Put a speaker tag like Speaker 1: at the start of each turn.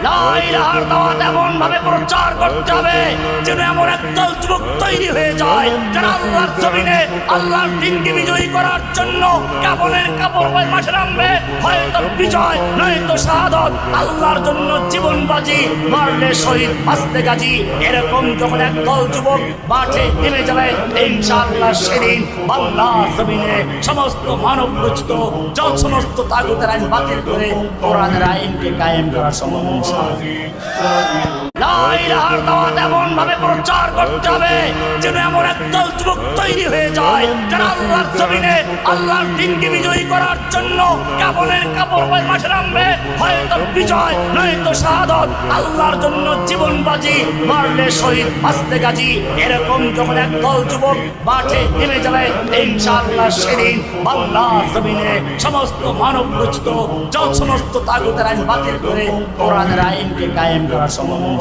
Speaker 1: লা ইলাহার দাওয়াত এমন ভাবে প্রচার করতে হবে যেন এমন একদল যুবক তৈরি হয়ে যায় যারা আল্লাহর জমিনে আল্লাহর দ্বীনকে বিজয়ী করার জন্য কাফনের কাপড় পরে মাঠে নামবে। হয়তো বিজয় নয়তো শাহাদত, আল্লাহর জন্য জীবন বাজি, মারলে শহীদ বাঁচতে গাজী। এরকম যখন একদল যুবক মাঠে নেমে যাবে ইনশাআল্লাহ সেদিন বাংলার জমিনে সমস্ত মানব রচিত যত সমস্ত তাগুতের আইন বাতিল করে কোরআনের আইনকে কায়েম করা সম্ভব। লা ইলাহার দাওয়াত এমন ভাবে প্রচার করতে হবে যেন এমন একদল যুবক তৈরি হয়ে যায় যারা আল্লাহর জমিনে আল্লাহর দ্বীনকে বিজয়ী করার জন্য কাফনের কাপড় পরে মাঠে নামবে। হয়তো বিজয় নয়তো শাহাদত, আল্লাহর জন্য জীবন বাজি, মারলে শহীদ বাঁচতে গাজী। এরকম যখন একদল যুবক মাঠে নেমে যাবে ইনশাআল্লাহ সেদিন বাংলার জমিনে সমস্ত মানব রচিত যত সমস্ত তাগুতের আইন বাতিল করে কোরআনের আইনকে কায়েম করা সম্ভব।